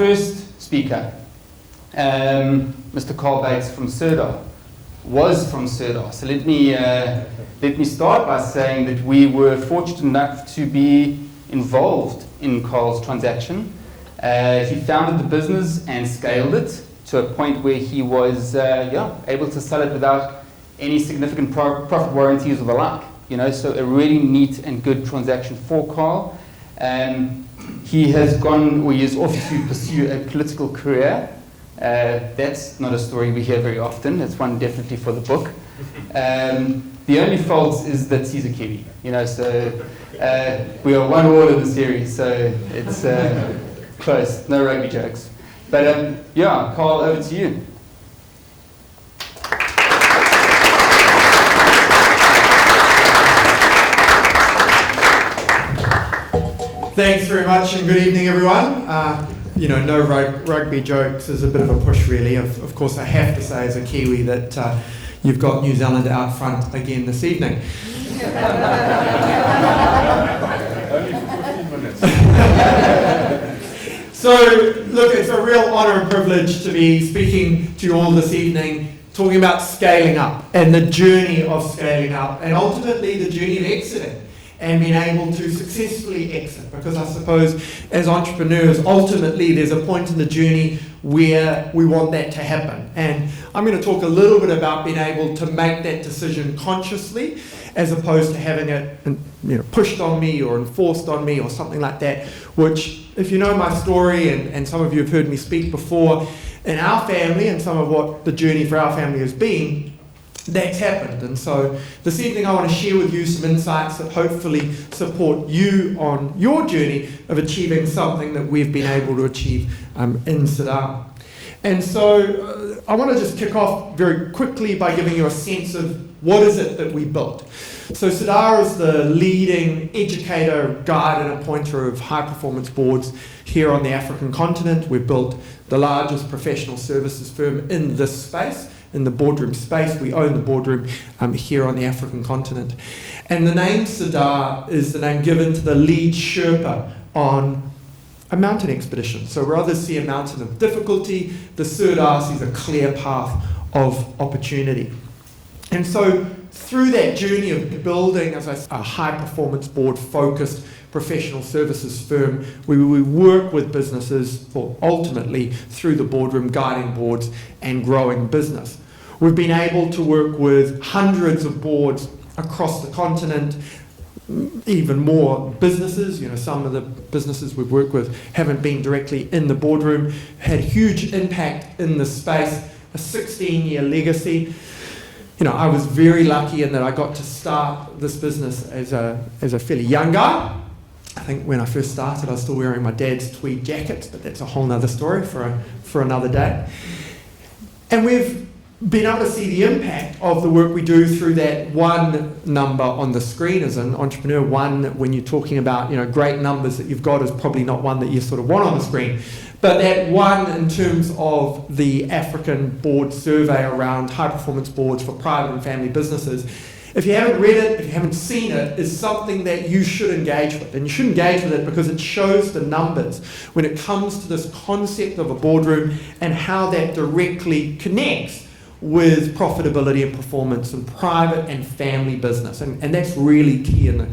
first speaker, Mr. Carl Bates from Sirdar, was from Sirdar. So let me start by saying that we were fortunate enough to be involved in Carl's transaction. He founded the business and scaled it to a point where he was able to sell it without any significant profit warranties or the like. So a really neat and good transaction for Carl. He has off to pursue a political career. That's not a story we hear very often. It's one definitely for the book. The only fault is that he's a Kiwi. So we are one all in the series, so it's close. No rugby jokes. But Carl, over to you. Thanks very much and good evening, everyone. No rugby jokes is a bit of a push, really. Of course, I have to say as a Kiwi that you've got New Zealand out front again this evening. Only for 15 minutes. So, look, it's a real honour and privilege to be speaking to you all this evening, talking about scaling up and the journey of scaling up and ultimately the journey of exiting and being able to successfully exit, because I suppose as entrepreneurs, ultimately there's a point in the journey where we want that to happen. And I'm going to talk a little bit about being able to make that decision consciously, as opposed to having it pushed on me or enforced on me or something like that, which, if you know my story, and some of you have heard me speak before, in our family and some of what the journey for our family has been, that's happened. And so this evening I want to share with you some insights that hopefully support you on your journey of achieving something that we've been able to achieve in Sirdar. And so I want to just kick off very quickly by giving you a sense of what is it that we built. So Sirdar is the leading educator, guide and appointer of high performance boards here on the African continent. We've built the largest professional services firm in this space, in the boardroom space. We own the boardroom here on the African continent. And the name Sirdar is the name given to the lead Sherpa on a mountain expedition. So where others see a mountain of difficulty, the Sirdar sees a clear path of opportunity. And so through that journey of building, as I said, a high-performance board-focused professional services firm, we work with businesses, or ultimately through the boardroom, guiding boards and growing business. We've been able to work with hundreds of boards across the continent, even more businesses. Some of the businesses we've worked with haven't been directly in the boardroom, had huge impact in the space, a 16-year legacy. I was very lucky in that I got to start this business as a fairly young guy. I think when I first started, I was still wearing my dad's tweed jackets, but that's a whole nother story for another day. And we've been able to see the impact of the work we do through that one number on the screen as an entrepreneur. One, when you're talking about great numbers that you've got, is probably not one that you sort of want on the screen. But that one in terms of the African board survey around high-performance boards for private and family businesses, if you haven't read it, if you haven't seen it, is something that you should engage with. And you should engage with it because it shows the numbers when it comes to this concept of a boardroom and how that directly connects with profitability and performance in private and family business. And that's really key in the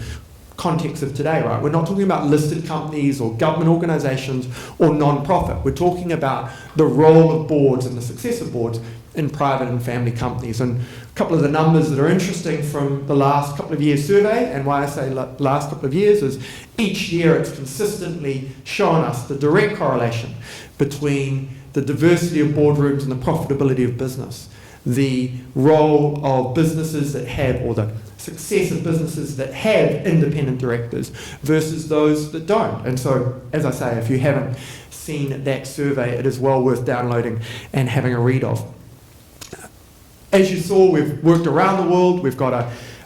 context of today, right? We're not talking about listed companies or government organizations or non-profit. We're talking about the role of boards and the success of boards in private and family companies. And a couple of the numbers that are interesting from the last couple of years survey, and why I say last couple of years, is each year it's consistently shown us the direct correlation between the diversity of boardrooms and the profitability of business, the role of businesses that have, or the success of businesses that have independent directors versus those that don't. And so, as I say, if you haven't seen that survey, it is well worth downloading and having a read of. As you saw, we've worked around the world. We've got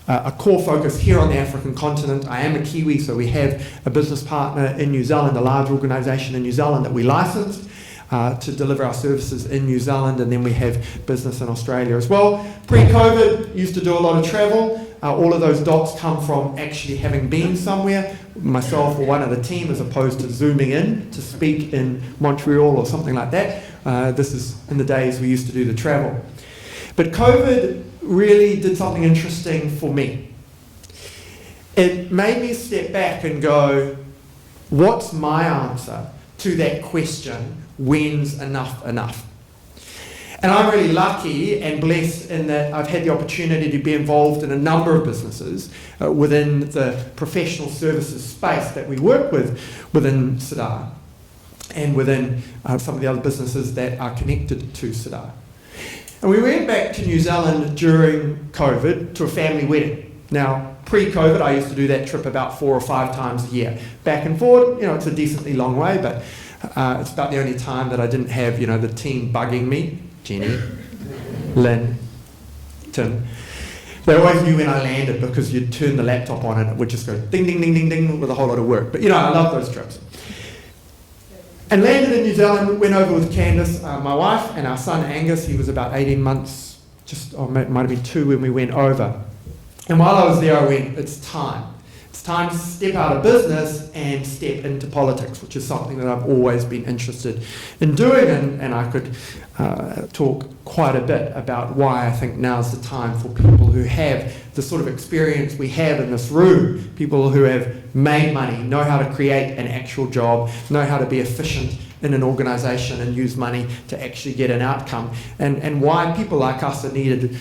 a core focus here on the African continent. I am a Kiwi, so we have a business partner in New Zealand, a large organisation in New Zealand that we licensed to deliver our services in New Zealand, and then we have business in Australia as well. Pre-COVID, used to do a lot of travel. All of those dots come from actually having been somewhere, myself or one of the team, as opposed to zooming in to speak in Montreal or something like that. This is in the days we used to do the travel. But COVID really did something interesting for me. It made me step back and go, what's my answer to that question, when's enough enough? And I'm really lucky and blessed in that I've had the opportunity to be involved in a number of businesses within the professional services space that we work with within Sirdar and within some of the other businesses that are connected to Sirdar. And we went back to New Zealand during COVID to a family wedding. Now, pre-COVID, I used to do that trip about 4 or 5 times a year. Back and forward, it's a decently long way, but it's about the only time that I didn't have, the team bugging me. Jenny, Lynn, Tim. They always knew when I landed because you'd turn the laptop on and it would just go ding, ding, ding, ding, ding with a whole lot of work. But I love those trips. And landed in New Zealand, went over with Candice, my wife, and our son Angus. He was about 18 months, might have been 2 when we went over. And while I was there, I went, it's time. It's time to step out of business and step into politics, which is something that I've always been interested in doing, and I could talk quite a bit about why I think now's the time for people who have the sort of experience we have in this room, people who have made money, know how to create an actual job, know how to be efficient in an organisation and use money to actually get an outcome, and why people like us are needed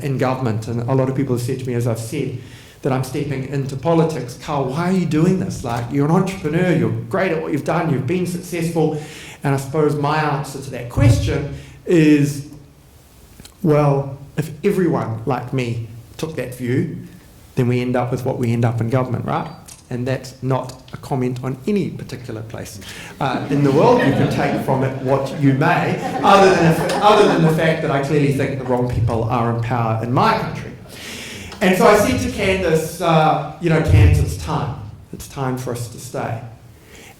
in government. And a lot of people have said to me, as I've said, that I'm stepping into politics. Carl, why are you doing this? Like, you're an entrepreneur, you're great at what you've done, you've been successful. And I suppose my answer to that question is, well, if everyone like me took that view, then we end up with what we end up in government, right? And that's not a comment on any particular place in the world. You can take from it what you may, other than the fact that I clearly think the wrong people are in power in my country. And so I said to Candice, Candice, it's time. It's time for us to stay.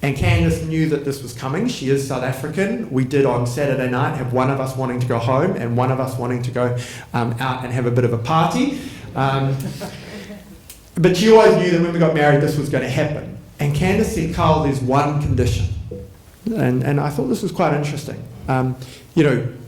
And Candice knew that this was coming. She is South African. We did on Saturday night have one of us wanting to go home and one of us wanting to go out and have a bit of a party. But she always knew that when we got married, this was going to happen. And Candice said, Carl, there's one condition. And I thought this was quite interesting.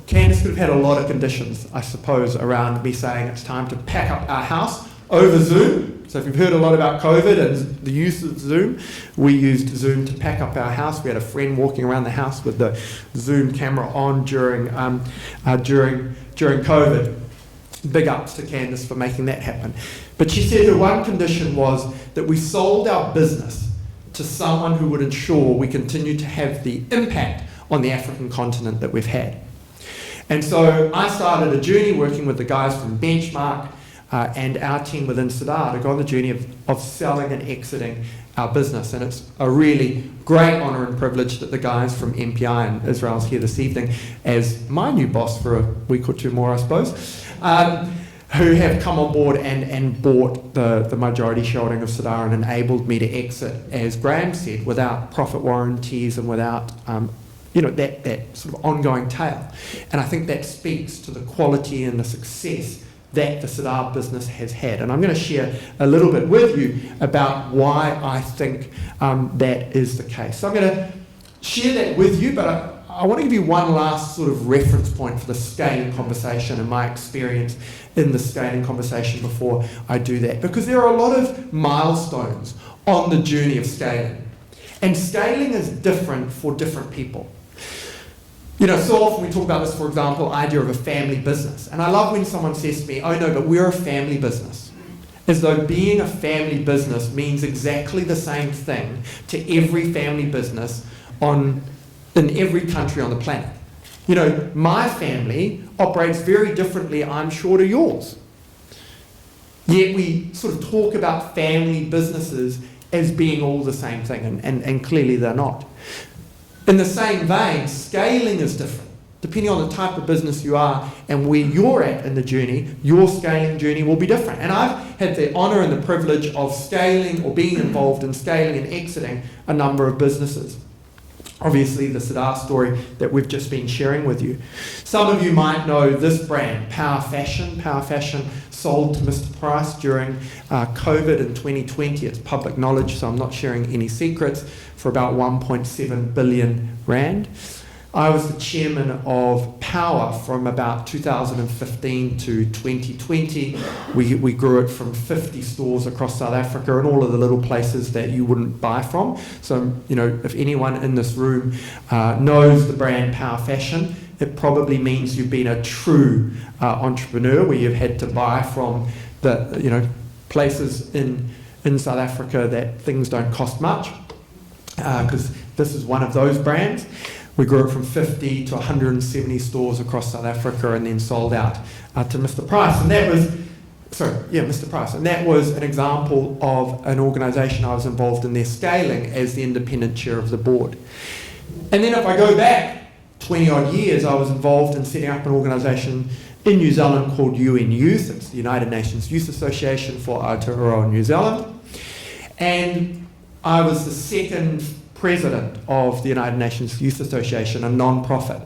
Candice could have had a lot of conditions, I suppose, around me saying it's time to pack up our house over Zoom. So if you've heard a lot about COVID and the use of Zoom, we used Zoom to pack up our house. We had a friend walking around the house with the Zoom camera on during COVID. Big ups to Candice for making that happen. But she said her one condition was that we sold our business to someone who would ensure we continue to have the impact on the African continent that we've had. And so I started a journey working with the guys from Benchmark and our team within Sirdar to go on the journey of selling and exiting our business. And it's a really great honour and privilege that the guys from MPI and Israel's here this evening as my new boss for a week or 2 more, I suppose, who have come on board and bought the majority shareholding of Sirdar and enabled me to exit, as Graham said, without profit warranties and without that sort of ongoing tail. And I think that speaks to the quality and the success that the Sirdar business has had. And I'm going to share a little bit with you about why I think that is the case. So I'm going to share that with you, but I want to give you one last sort of reference point for the scaling conversation and my experience in the scaling conversation before I do that. Because there are a lot of milestones on the journey of scaling. And scaling is different for different people. So often we talk about this, for example, idea of a family business. And I love when someone says to me, oh no, but we're a family business. As though being a family business means exactly the same thing to every family business in every country on the planet. My family operates very differently, I'm sure, to yours. Yet we sort of talk about family businesses as being all the same thing, and clearly they're not. In the same vein, scaling is different. Depending on the type of business you are and where you're at in the journey, your scaling journey will be different. And I've had the honour and the privilege of scaling or being involved in scaling and exiting a number of businesses. obviously the Sirdar story that we've just been sharing with you. Some of you might know this brand, Power Fashion. Power Fashion sold to Mr. Price during COVID in 2020. It's public knowledge, so I'm not sharing any secrets, for about 1.7 billion rand. I was the chairman of Power from about 2015 to 2020. We grew it from 50 stores across South Africa and all of the little places that you wouldn't buy from. So, you know, if anyone in this room knows the brand Power Fashion, it probably means you've been a true entrepreneur, where you've had to buy from the, you know, places in South Africa that things don't cost much, because this is one of those brands. We grew it from 50 to 170 stores across South Africa and then sold out to Mr. Price. And that was, Mr. Price. And that was an example of an organisation I was involved in their scaling as the independent chair of the board. And then if I go back 20 odd years, I was involved in setting up an organisation in New Zealand called UN Youth. It's the United Nations Youth Association for Aotearoa New Zealand. And I was the second president of the United Nations Youth Association, a non-profit.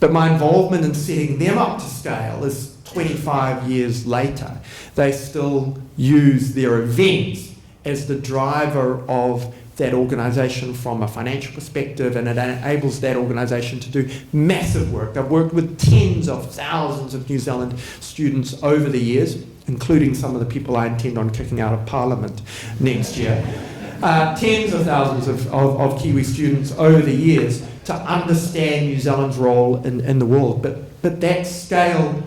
But my involvement in setting them up to scale is 25 years later. They still use their events as the driver of that organisation from a financial perspective, and it enables that organisation to do massive work. I've worked with tens of thousands of New Zealand students over the years, including some of the people I intend on kicking out of Parliament next year. Tens of thousands of Kiwi students over the years to understand New Zealand's role in the world. But that scale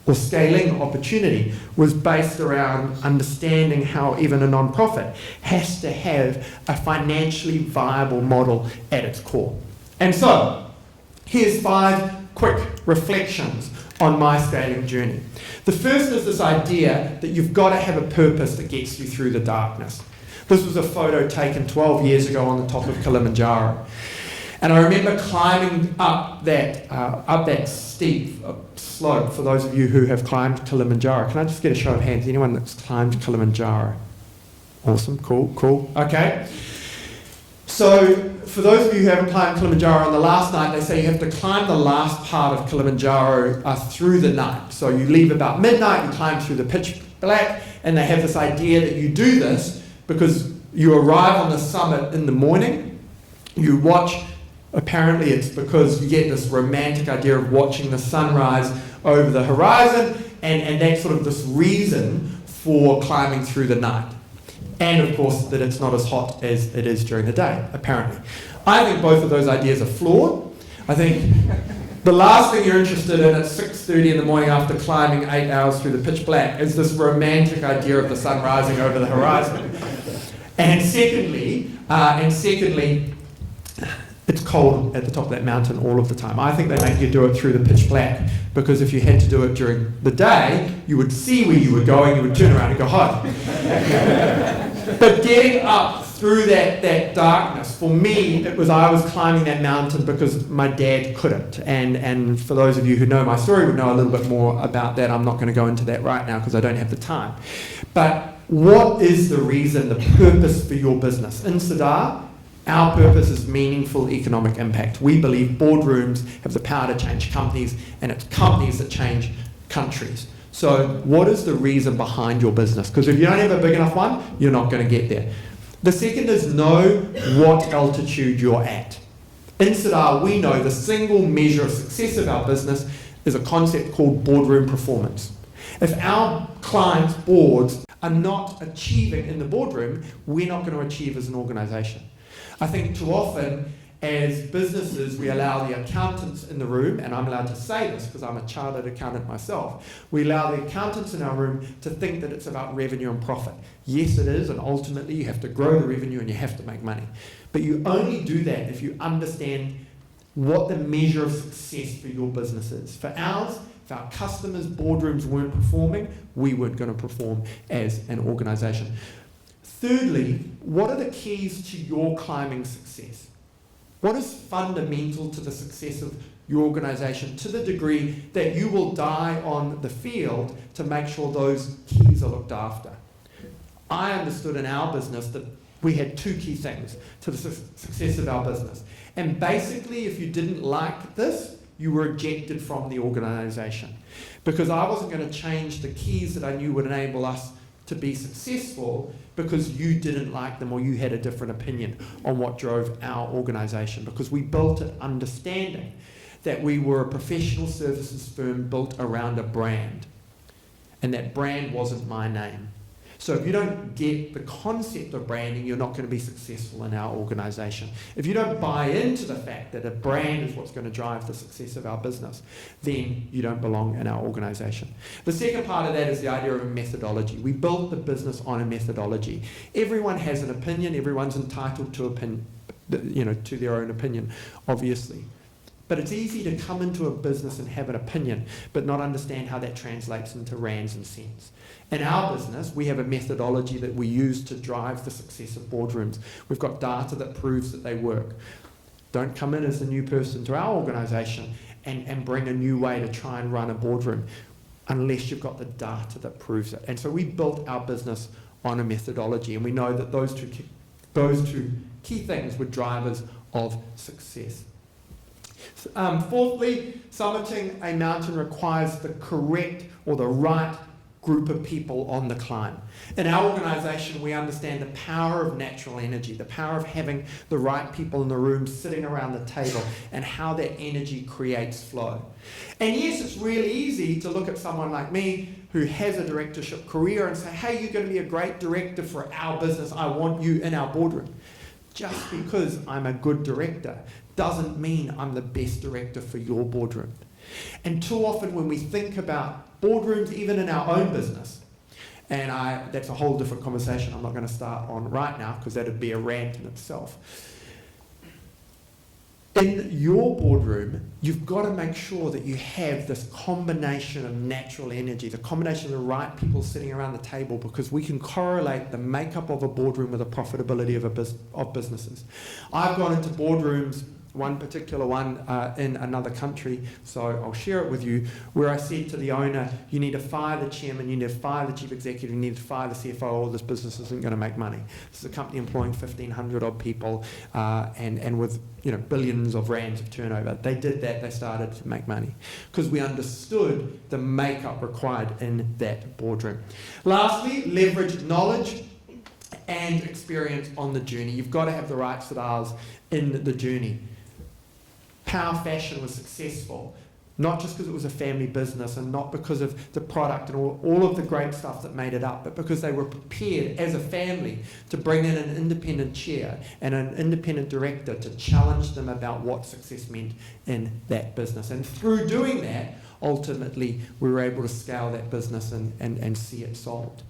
or scaling opportunity was based around understanding how even a non-profit has to have a financially viable model at its core. And so, here's 5 quick reflections on my scaling journey. The first is this idea that you've got to have a purpose that gets you through the darkness. This was a photo taken 12 years ago on the top of Kilimanjaro. And I remember climbing up that steep slope, for those of you who have climbed Kilimanjaro. Can I just get a show of hands? Anyone that's climbed Kilimanjaro? Awesome, cool. Okay. So, for those of you who haven't climbed Kilimanjaro, on the last night they say you have to climb the last part of Kilimanjaro through the night. So you leave about midnight, you climb through the pitch black, and they have this idea that you do this because you arrive on the summit in the morning, you watch, apparently it's because you get this romantic idea of watching the sunrise over the horizon, and that's sort of this reason for climbing through the night. And of course that it's not as hot as it is during the day, apparently. I think both of those ideas are flawed. I think the last thing you're interested in at 6:30 in the morning after climbing 8 hours through the pitch black is this romantic idea of the sun rising over the horizon. And secondly, it's cold at the top of that mountain all of the time. I think they make you do it through the pitch black, because if you had to do it during the day, you would see where you were going, you would turn around and go home. But getting up through that darkness, for me, I was climbing that mountain because my dad couldn't. And for those of you who know my story would know a little bit more about that. I'm not going to go into that right now because I don't have the time. But what is the reason, the purpose for your business? In Sirdar, our purpose is meaningful economic impact. We believe boardrooms have the power to change companies, and it's companies that change countries. So what is the reason behind your business? Because if you don't have a big enough one, you're not going to get there. The second is know what altitude you're at. In Sirdar, we know the single measure of success of our business is a concept called boardroom performance. If our clients' boards are not achieving in the boardroom, we're not going to achieve as an organisation. I think too often, as businesses, we allow the accountants in the room, and I'm allowed to say this because I'm a chartered accountant myself, we allow the accountants in our room to think that it's about revenue and profit. Yes, it is, and ultimately you have to grow the revenue and you have to make money. But you only do that if you understand what the measure of success for your business is. For ours, if our customers' boardrooms weren't performing, we weren't going to perform as an organisation. Thirdly, what are the keys to your climbing success? What is fundamental to the success of your organisation, to the degree that you will die on the field to make sure those keys are looked after? I understood in our business that we had 2 key things to the success of our business. And basically, if you didn't like this, you were ejected from the organization. Because I wasn't going to change the keys that I knew would enable us to be successful because you didn't like them or you had a different opinion on what drove our organization. Because we built it understanding that we were a professional services firm built around a brand. And that brand wasn't my name. So if you don't get the concept of branding, you're not going to be successful in our organization. If you don't buy into the fact that a brand is what's going to drive the success of our business, then you don't belong in our organization. The second part of that is the idea of a methodology. We built the business on a methodology. Everyone has an opinion. Everyone's entitled to to their own opinion, obviously. But it's easy to come into a business and have an opinion, but not understand how that translates into rands and cents. In our business, we have a methodology that we use to drive the success of boardrooms. We've got data that proves that they work. Don't come in as a new person to our organisation and bring a new way to try and run a boardroom unless you've got the data that proves it. And so we built our business on a methodology, and we know that those two key things were drivers of success. Fourthly, summiting a mountain requires the correct or the right group of people on the climb. In our organisation, we understand the power of natural energy, the power of having the right people in the room sitting around the table, and how that energy creates flow. And yes, it's really easy to look at someone like me who has a directorship career and say, hey, you're going to be a great director for our business. I want you in our boardroom. Just because I'm a good director doesn't mean I'm the best director for your boardroom. And too often when we think about boardrooms, even in our own business, and that's a whole different conversation I'm not going to start on right now because that would be a rant in itself. In your boardroom, you've got to make sure that you have this combination of natural energy, the combination of the right people sitting around the table, because we can correlate the makeup of a boardroom with the profitability of businesses. I've gone into boardrooms, one particular one in another country, so I'll share it with you, where I said to the owner, you need to fire the chairman, you need to fire the chief executive, you need to fire the CFO, or this business isn't going to make money. This is a company employing 1,500 odd people and with billions of rands of turnover. They did that, they started to make money because we understood the makeup required in that boardroom. Lastly, leverage knowledge and experience on the journey. You've got to have the right stars in the journey. Power Fashion was successful, not just because it was a family business and not because of the product and all of the great stuff that made it up, but because they were prepared as a family to bring in an independent chair and an independent director to challenge them about what success meant in that business. And through doing that, ultimately, we were able to scale that business and see it sold.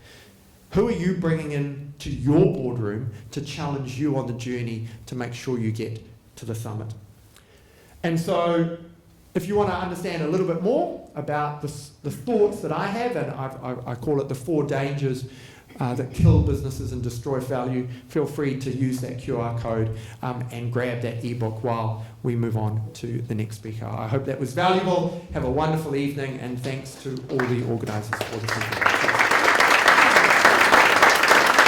Who are you bringing in to your boardroom to challenge you on the journey to make sure you get to the summit? And so if you want to understand a little bit more about the thoughts that I have, and I call it the 4 dangers that kill businesses and destroy value, feel free to use that QR code and grab that ebook while we move on to the next speaker. I hope that was valuable. Have a wonderful evening, and thanks to all the organisers for the presentation.